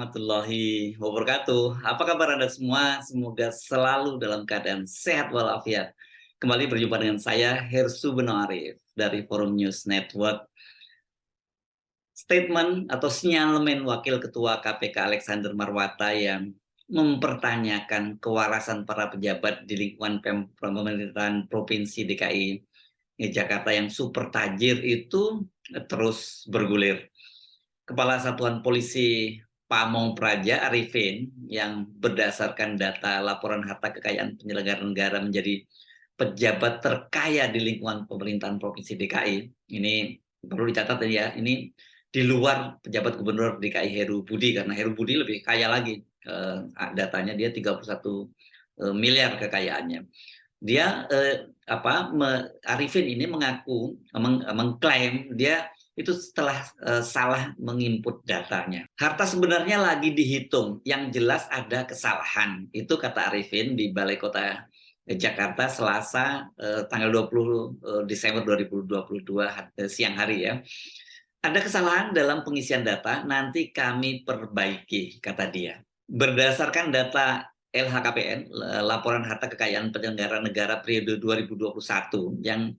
warahmatullahi wabarakatuh. Apa kabar Anda semua? Semoga selalu dalam keadaan sehat walafiat. Kembali berjumpa dengan saya, Hersu Beno Arif, dari Forum News Network. Statement atau sinyalemen Wakil Ketua KPK Alexander Marwata yang mempertanyakan kewarasan para pejabat di lingkungan pemerintahan Provinsi DKI Jakarta yang super tajir itu terus bergulir. Kepala Satuan Polisi Pamong Praja Arifin yang berdasarkan data laporan harta kekayaan penyelenggara negara menjadi pejabat terkaya di lingkungan pemerintahan Provinsi DKI. Ini perlu dicatat ya, ini di luar pejabat gubernur DKI Heru Budi, karena Heru Budi lebih kaya lagi. Datanya dia 31 miliar kekayaannya. Dia Arifin ini mengaku mengklaim dia itu setelah salah menginput datanya. Harta sebenarnya lagi dihitung, yang jelas ada kesalahan. Itu kata Arifin di Balai Kota Jakarta Selasa tanggal 20 Desember 2022 siang hari ya. Ada kesalahan dalam pengisian data, nanti kami perbaiki, kata dia. Berdasarkan data LHKPN, laporan harta kekayaan penyelenggara negara periode 2021 yang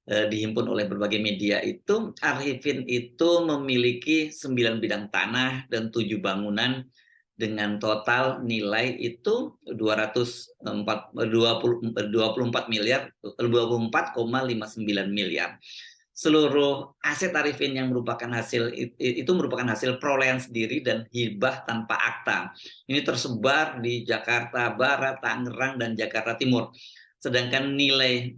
dihimpun oleh berbagai media itu, Arifin itu memiliki 9 bidang tanah dan 7 bangunan dengan total nilai itu 24 miliar, 24,59 miliar. Seluruh aset Arifin yang merupakan hasil itu merupakan hasil perolehan sendiri dan hibah tanpa akta. Ini tersebar di Jakarta Barat, Tangerang, dan Jakarta Timur. Sedangkan nilai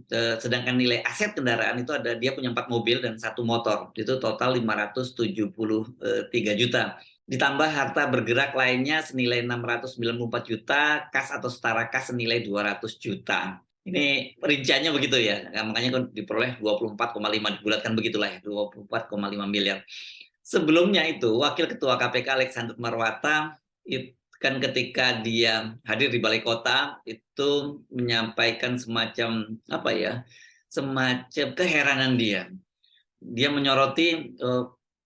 aset kendaraan itu ada, dia punya 4 mobil dan 1 motor. Itu total 573 juta. Ditambah harta bergerak lainnya senilai 694 juta, kas atau setara kas senilai 200 juta. Ini rinciannya begitu ya, makanya kan diperoleh 24,5, dibulatkan begitulah ya, 24,5 miliar. Sebelumnya itu, Wakil Ketua KPK Alexander Marwata kan ketika dia hadir di Balai Kota itu menyampaikan semacam semacam keheranan dia. Dia menyoroti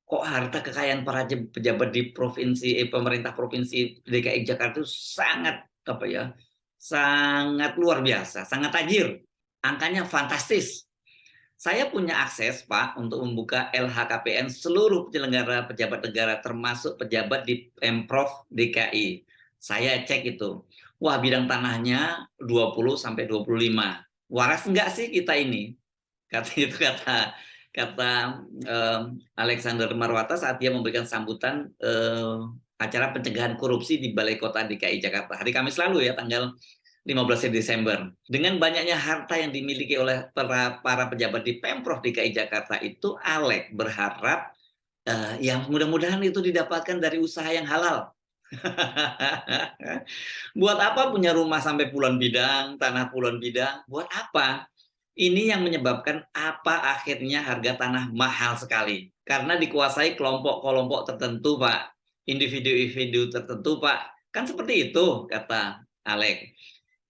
kok harta kekayaan para pejabat di pemerintah provinsi DKI Jakarta itu sangat sangat luar biasa, sangat tajir. Angkanya fantastis. Saya punya akses, Pak, untuk membuka LHKPN seluruh penyelenggara pejabat negara, termasuk pejabat di Pemprov DKI. Saya cek itu. Wah, bidang tanahnya 20 sampai 25. Waras enggak sih kita ini? Kata Alexander Marwata saat dia memberikan sambutan acara pencegahan korupsi di Balai Kota DKI Jakarta hari Kamis lalu ya, tanggal 15 Desember. Dengan banyaknya harta yang dimiliki oleh para pejabat di Pemprov DKI Jakarta itu, Alex berharap yang mudah-mudahan itu didapatkan dari usaha yang halal. Buat apa punya rumah sampai puluhan bidang, tanah puluhan bidang? Buat apa? Ini yang menyebabkan apa akhirnya harga tanah mahal sekali. Karena dikuasai kelompok-kelompok tertentu, Pak. Individu-individu tertentu, Pak. Kan seperti itu, kata Alex.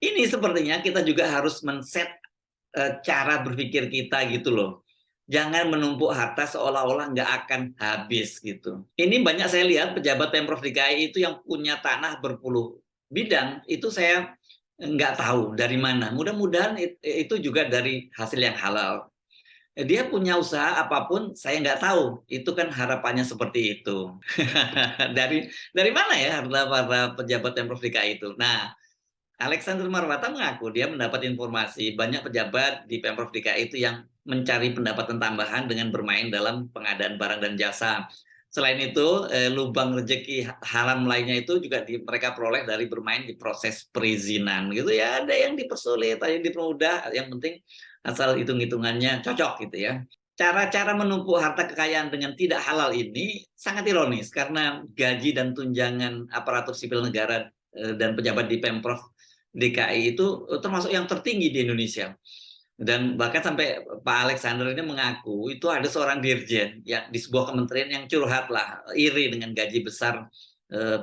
Ini sepertinya kita juga harus men-set cara berpikir kita gitu loh. Jangan menumpuk harta seolah-olah nggak akan habis gitu. Ini banyak saya lihat pejabat Pemprov DKI itu yang punya tanah berpuluh bidang, itu saya nggak tahu dari mana. Mudah-mudahan itu juga dari hasil yang halal. Dia punya usaha apapun, saya nggak tahu. Itu kan harapannya seperti itu. dari mana ya harta para pejabat Pemprov DKI itu? Nah, Alexander Marwata mengaku dia mendapat informasi banyak pejabat di Pemprov DKI itu yang mencari pendapatan tambahan dengan bermain dalam pengadaan barang dan jasa. Selain itu, lubang rezeki haram lainnya itu juga mereka peroleh dari bermain di proses perizinan. Gitu ya, ada yang dipersulit, ada yang dipermudah, yang penting asal hitung-hitungannya cocok gitu ya. Cara-cara menumpuk harta kekayaan dengan tidak halal ini sangat ironis karena gaji dan tunjangan aparatur sipil negara dan pejabat di Pemprov DKI itu termasuk yang tertinggi di Indonesia. Dan bahkan sampai Pak Alexander ini mengaku itu ada seorang dirjen ya di sebuah kementerian yang curhat lah, iri dengan gaji besar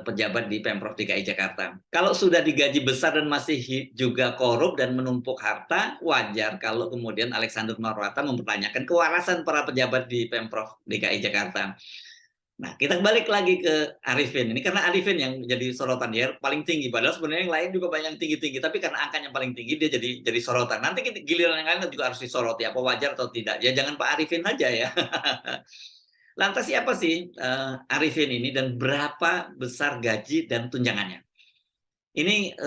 pejabat di Pemprov DKI Jakarta. Kalau sudah digaji besar dan masih juga korup dan menumpuk harta, wajar kalau kemudian Alexander Marwata mempertanyakan kewarasan para pejabat di Pemprov DKI Jakarta. Nah, kita balik lagi ke Arifin. Ini karena Arifin yang jadi sorotan dia paling tinggi. Padahal sebenarnya yang lain juga banyak yang tinggi-tinggi. Tapi karena angkanya paling tinggi, dia jadi sorotan. Nanti giliran yang lain juga harus disoroti. Apa wajar atau tidak? Ya jangan Pak Arifin aja ya. Lantas siapa sih Arifin ini dan berapa besar gaji dan tunjangannya? Ini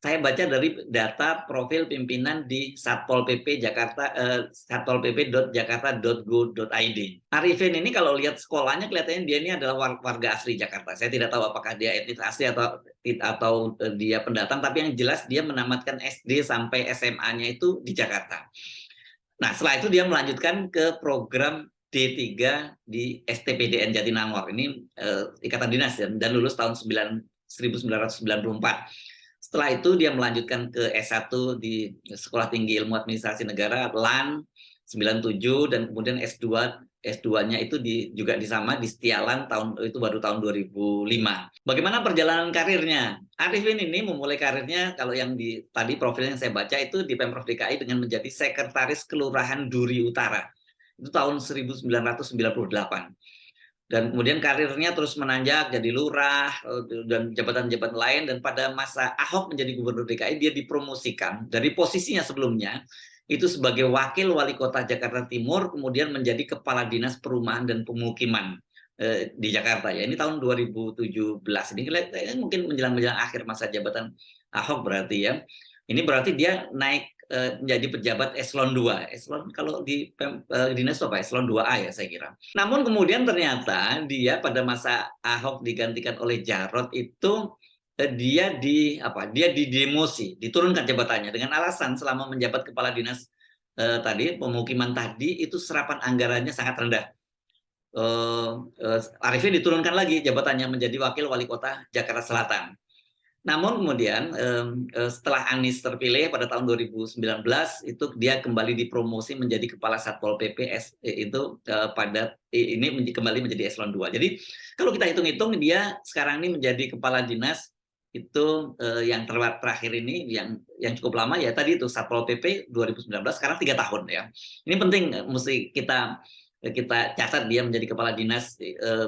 saya baca dari data profil pimpinan di Satpol PP Jakarta, satpolpp.jakarta.go.id. Arifin ini kalau lihat sekolahnya kelihatannya dia ini adalah warga asli Jakarta. Saya tidak tahu apakah dia etnis asli atau dia pendatang, tapi yang jelas dia menamatkan SD sampai SMA-nya itu di Jakarta. Nah, setelah itu dia melanjutkan ke program D3 di STPDN Jatinangor. Ini ikatan dinas dan lulus tahun 1994. Setelah itu dia melanjutkan ke S1 di Sekolah Tinggi Ilmu Administrasi Negara LAN 97 dan kemudian S2-nya itu juga di Setialan itu baru tahun 2005. Bagaimana perjalanan karirnya? Arifin ini memulai karirnya kalau yang tadi profil yang saya baca itu di Pemprov DKI dengan menjadi sekretaris Kelurahan Duri Utara. Itu tahun 1998. Dan kemudian karirnya terus menanjak jadi lurah dan jabatan-jabatan lain, dan pada masa Ahok menjadi gubernur DKI dia dipromosikan dari posisinya sebelumnya itu sebagai wakil wali kota Jakarta Timur, kemudian menjadi kepala dinas perumahan dan pemukiman di Jakarta ya. Ini tahun 2017. Ini mungkin menjelang akhir masa jabatan Ahok berarti ya. Ini berarti dia naik menjadi pejabat eselon 2. Eselon kalau di dinas apa? Eselon 2A ya saya kira. Namun kemudian ternyata dia pada masa Ahok digantikan oleh Jarot itu dia didemosi, diturunkan jabatannya dengan alasan selama menjabat kepala dinas tadi pemukiman tadi itu serapan anggarannya sangat rendah. Arifin diturunkan lagi jabatannya menjadi wakil wali kota Jakarta Selatan. Namun kemudian setelah Anies terpilih pada tahun 2019 itu dia kembali dipromosi menjadi kepala Satpol PP itu ini kembali menjadi eselon 2. Jadi kalau kita hitung-hitung dia sekarang ini menjadi kepala dinas itu yang terakhir ini yang cukup lama ya tadi itu Satpol PP 2019, sekarang 3 tahun ya. Ini penting mesti kita catat dia menjadi kepala dinas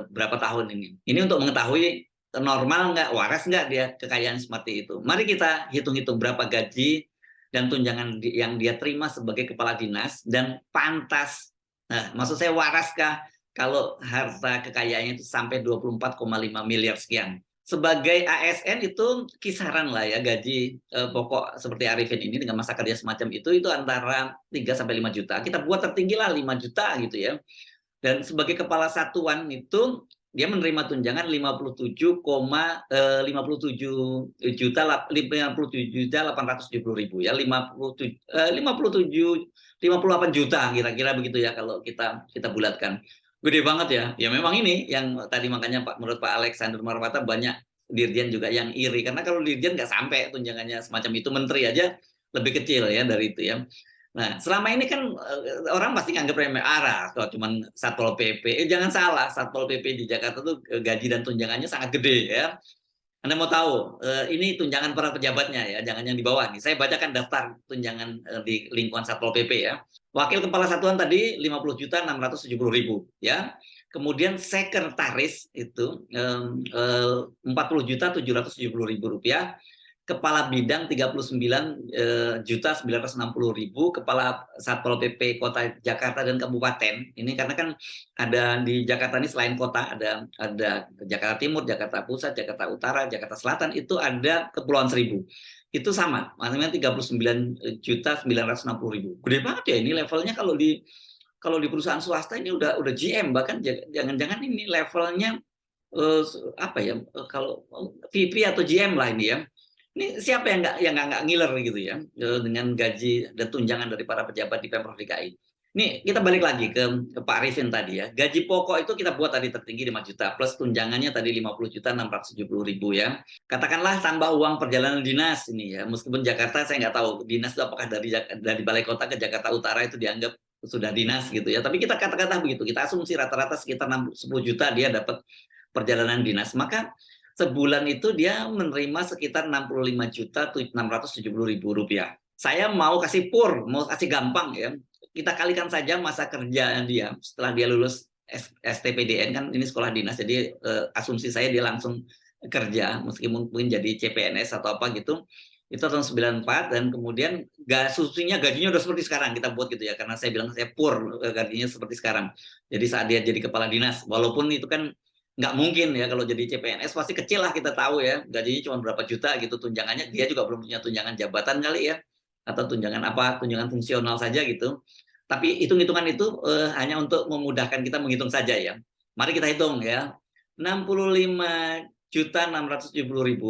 berapa tahun ini. Ini untuk mengetahui normal nggak, waras nggak dia kekayaan seperti itu. Mari kita hitung-hitung berapa gaji dan tunjangan yang dia terima sebagai kepala dinas dan pantas. Nah, maksud saya waraskah kalau harta kekayaannya itu sampai 24,5 miliar sekian. Sebagai ASN itu kisaran lah ya gaji pokok seperti Arifin ini dengan masa kerja semacam itu antara 3 sampai 5 juta. Kita buat tertinggi lah 5 juta gitu ya. Dan sebagai kepala satuan itu dia menerima tunjangan 57 juta 870.000 ya 58 juta kira-kira begitu ya kalau kita bulatkan. Gede banget ya. Ya memang ini yang tadi makanya menurut Pak Alexander Marwata banyak dirjen juga yang iri karena kalau dirjen nggak sampai tunjangannya semacam itu, menteri aja lebih kecil ya dari itu ya. Nah, selama ini kan orang pasti nganggap remeh kalau cuman Satpol PP. Jangan salah, Satpol PP di Jakarta tuh gaji dan tunjangannya sangat gede ya. Anda mau tahu, ini tunjangan para pejabatnya ya, jangan yang di bawah nih. Saya bacakan daftar tunjangan di lingkungan Satpol PP ya. Wakil Kepala Satuan tadi 50.670.000 ya. Kemudian sekretaris itu 40.770.000 rupiah. Kepala bidang 39.960.000, kepala Satpol PP Kota Jakarta dan Kabupaten. Ini karena kan ada di Jakarta ini selain kota ada Jakarta Timur, Jakarta Pusat, Jakarta Utara, Jakarta Selatan, itu ada Kepulauan Seribu. Itu sama, makanya 39.960.000. Gede banget ya ini levelnya kalau di perusahaan swasta ini udah GM, bahkan jangan-jangan ini levelnya kalau VP atau GM lah ini ya. Ini siapa yang nggak ngiler gitu ya dengan gaji dan tunjangan dari para pejabat di Pemprov DKI. Ini kita balik lagi ke Pak Arifin tadi ya. Gaji pokok itu kita buat tadi tertinggi 5 juta plus tunjangannya tadi 50.670.000 ya. Katakanlah tambah uang perjalanan dinas ini ya. Meskipun Jakarta saya nggak tahu dinas itu apakah dari Balai Kota ke Jakarta Utara itu dianggap sudah dinas gitu ya. Tapi kita kata-kata begitu. Kita asumsi rata-rata sekitar 10 juta dia dapat perjalanan dinas. Maka sebulan itu dia menerima sekitar 65.670.000 rupiah. Saya mau kasih gampang ya. Kita kalikan saja masa kerja dia setelah dia lulus STPDN kan ini sekolah dinas, jadi asumsi saya dia langsung kerja meskipun mungkin jadi CPNS atau apa gitu. Itu tahun 94 dan kemudian gajinya udah seperti sekarang kita buat gitu ya, karena saya bilang saya poor, gajinya seperti sekarang. Jadi saat dia jadi kepala dinas, walaupun itu kan nggak mungkin ya kalau jadi CPNS pasti kecil lah, kita tahu ya gajinya cuma berapa juta gitu tunjangannya, dia juga belum punya tunjangan jabatan kali ya, atau tunjangan apa, tunjangan fungsional saja gitu. Tapi hitung-hitungan itu hanya untuk memudahkan kita menghitung saja ya. Mari kita hitung ya, 65.670.000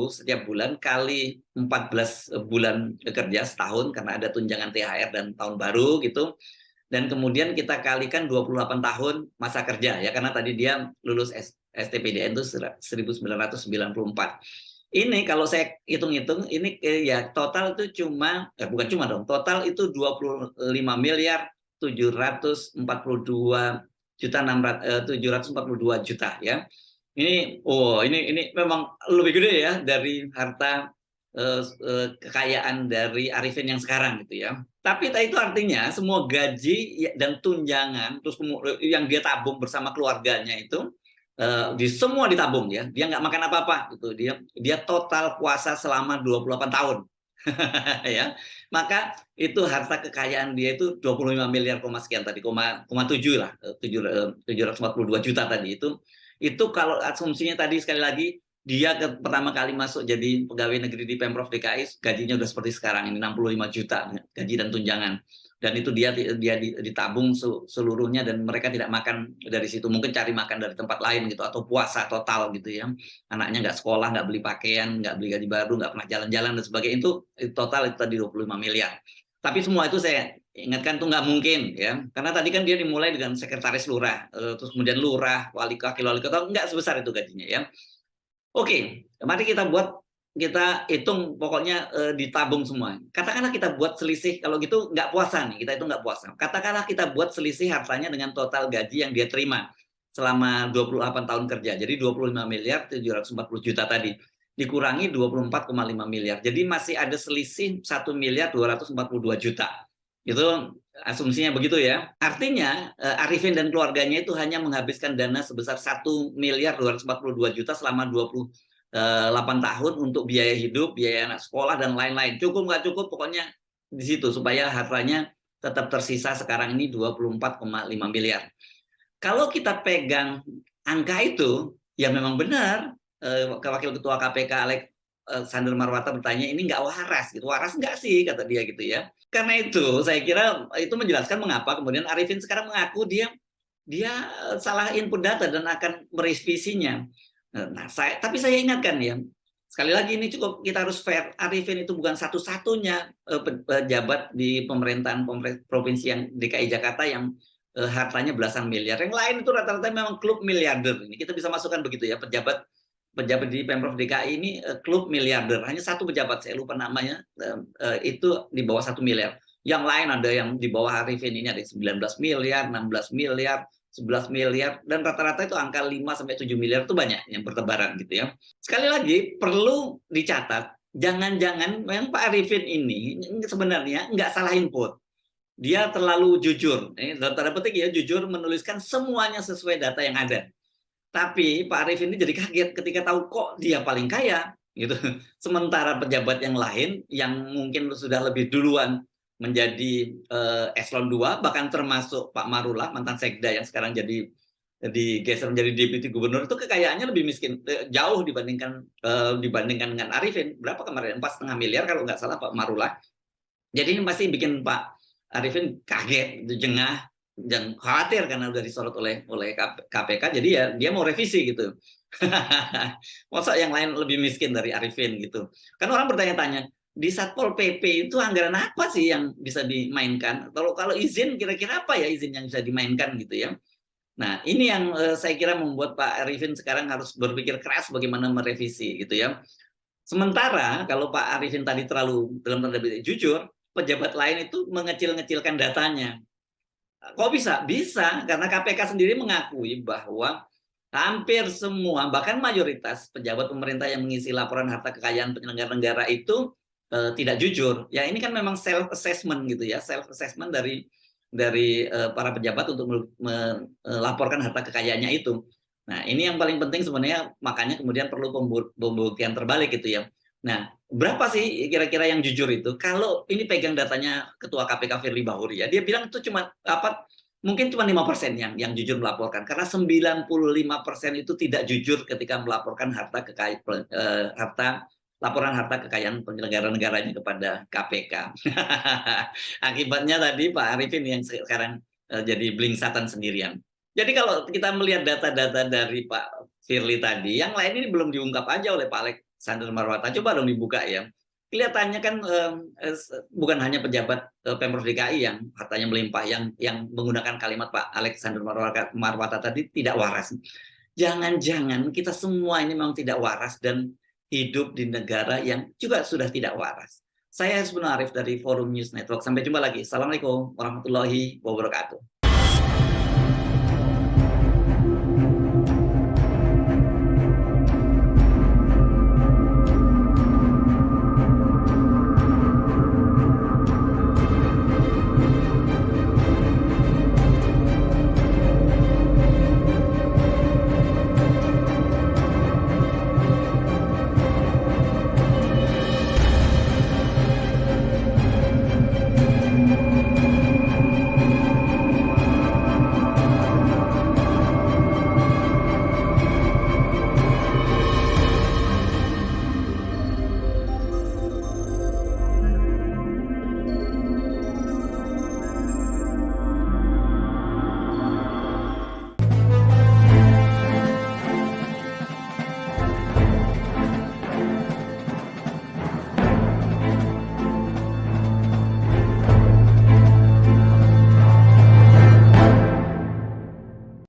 setiap bulan kali 14 bulan kerja setahun karena ada tunjangan THR dan tahun baru gitu. Dan kemudian kita kalikan 28 tahun masa kerja ya, karena tadi dia lulus STPDN itu 1994. Ini kalau saya hitung-hitung ini ya total itu cuma bukan cuma dong, total itu 25.742 juta ya. Ini memang lebih gede ya dari harta kekayaan dari Arifin yang sekarang gitu ya. Tapi itu artinya semua gaji dan tunjangan terus yang dia tabung bersama keluarganya itu semua ditabung ya. Dia nggak makan apa-apa gitu. Dia total puasa selama 28 tahun. Ya. Maka itu harta kekayaan dia itu 25 miliar sekian tadi, 7 lah, 742 juta tadi itu kalau asumsinya tadi sekali lagi dia pertama kali masuk jadi pegawai negeri di Pemprov DKI gajinya udah seperti sekarang ini 65 juta gaji dan tunjangan, dan itu dia ditabung seluruhnya dan mereka tidak makan dari situ, mungkin cari makan dari tempat lain gitu atau puasa total gitu ya, anaknya nggak sekolah, nggak beli pakaian, nggak beli gaji baru, nggak pernah jalan-jalan dan sebagainya, itu total itu tadi 25 miliar. Tapi semua itu saya ingatkan tuh nggak mungkin ya, karena tadi kan dia dimulai dengan sekretaris lurah, terus kemudian lurah, wakil wali kota, nggak sebesar itu gajinya ya. Oke, mari kita hitung pokoknya ditabung semua. Katakanlah kita buat selisih, kalau gitu nggak puasa nih, kita itu nggak puasa. Katakanlah kita buat selisih hartanya dengan total gaji yang dia terima selama 28 tahun kerja. Jadi 25.740 juta tadi dikurangi 24,5 miliar. Jadi masih ada selisih 1.242 juta. Itu asumsinya begitu ya. Artinya Arifin dan keluarganya itu hanya menghabiskan dana sebesar 1.242 juta selama 28 tahun untuk biaya hidup, biaya anak sekolah dan lain-lain. Cukup nggak cukup pokoknya di situ supaya hartanya tetap tersisa sekarang ini 24,5 miliar. Kalau kita pegang angka itu, ya memang benar Wakil Ketua KPK Sander Marwata bertanya, ini nggak waras gitu. Waras nggak sih kata dia gitu ya. Karena itu saya kira itu menjelaskan mengapa kemudian Arifin sekarang mengaku dia salah input data dan akan merevisinya. Nah, tapi saya ingatkan ya, sekali lagi ini cukup kita harus fair. Arifin itu bukan satu-satunya pejabat di pemerintahan provinsi yang DKI Jakarta yang hartanya belasan miliar. Yang lain itu rata-rata memang klub miliarder. Ini kita bisa masukkan begitu ya, pejabat di Pemprov DKI ini klub miliarder. Hanya satu pejabat, saya lupa namanya, itu di bawah 1 miliar. Yang lain ada yang di bawah Arifin ini ada 19 miliar, 16 miliar, 11 miliar, dan rata-rata itu angka 5-7 miliar itu banyak yang bertebaran gitu ya. Sekali lagi perlu dicatat, jangan-jangan memang Pak Arifin ini sebenarnya nggak salah input. Dia terlalu jujur, dalam tanda petik ya, jujur menuliskan semuanya sesuai data yang ada. Tapi Pak Arifin ini jadi kaget ketika tahu kok dia paling kaya gitu. Sementara pejabat yang lain yang mungkin sudah lebih duluan menjadi eselon 2, bahkan termasuk Pak Marullah mantan sekda yang sekarang digeser menjadi deputi gubernur, itu kekayaannya lebih miskin jauh dibandingkan dengan Arifin. Berapa kemarin? 4,5 miliar kalau nggak salah Pak Marullah. Jadi ini pasti bikin Pak Arifin kaget, jengah, dan khawatir karena udah disorot oleh KPK, jadi ya dia mau revisi gitu. Masa yang lain lebih miskin dari Arifin gitu. Kan orang bertanya-tanya, di Satpol PP itu anggaran apa sih yang bisa dimainkan? Kalau izin kira-kira apa ya izin yang bisa dimainkan gitu ya. Nah, ini yang saya kira membuat Pak Arifin sekarang harus berpikir keras bagaimana merevisi gitu ya. Sementara kalau Pak Arifin tadi terlalu dalam tanda petik jujur, pejabat lain itu mengecil-ngecilkan datanya. Kok bisa? Bisa, karena KPK sendiri mengakui bahwa hampir semua, bahkan mayoritas pejabat pemerintah yang mengisi laporan harta kekayaan penyelenggara negara itu tidak jujur. Ya ini kan memang self assessment gitu ya, self assessment dari dari para pejabat untuk melaporkan harta kekayaannya itu. Nah, ini yang paling penting sebenarnya, makanya kemudian perlu pembuktian terbalik gitu ya. Nah, berapa sih kira-kira yang jujur itu? Kalau ini pegang datanya Ketua KPK Firly Bahuri ya, dia bilang itu cuma apa, mungkin cuma 5% yang jujur melaporkan, karena 95% itu tidak jujur ketika melaporkan laporan harta kekayaan penyelenggara negaranya kepada KPK. Akibatnya tadi Pak Arifin yang sekarang jadi blingsatan sendirian. Jadi kalau kita melihat data-data dari Pak Firly tadi, yang lain ini belum diungkap aja oleh Pak Alexander Marwata. Coba dong dibuka ya. Kelihatannya kan bukan hanya pejabat Pemprov DKI yang hartanya melimpah, yang menggunakan kalimat Pak Alexander Marwata tadi tidak waras. Jangan-jangan kita semua ini memang tidak waras dan hidup di negara yang juga sudah tidak waras. Saya Hasbun Arif dari Forum News Network. Sampai jumpa lagi. Assalamualaikum warahmatullahi wabarakatuh.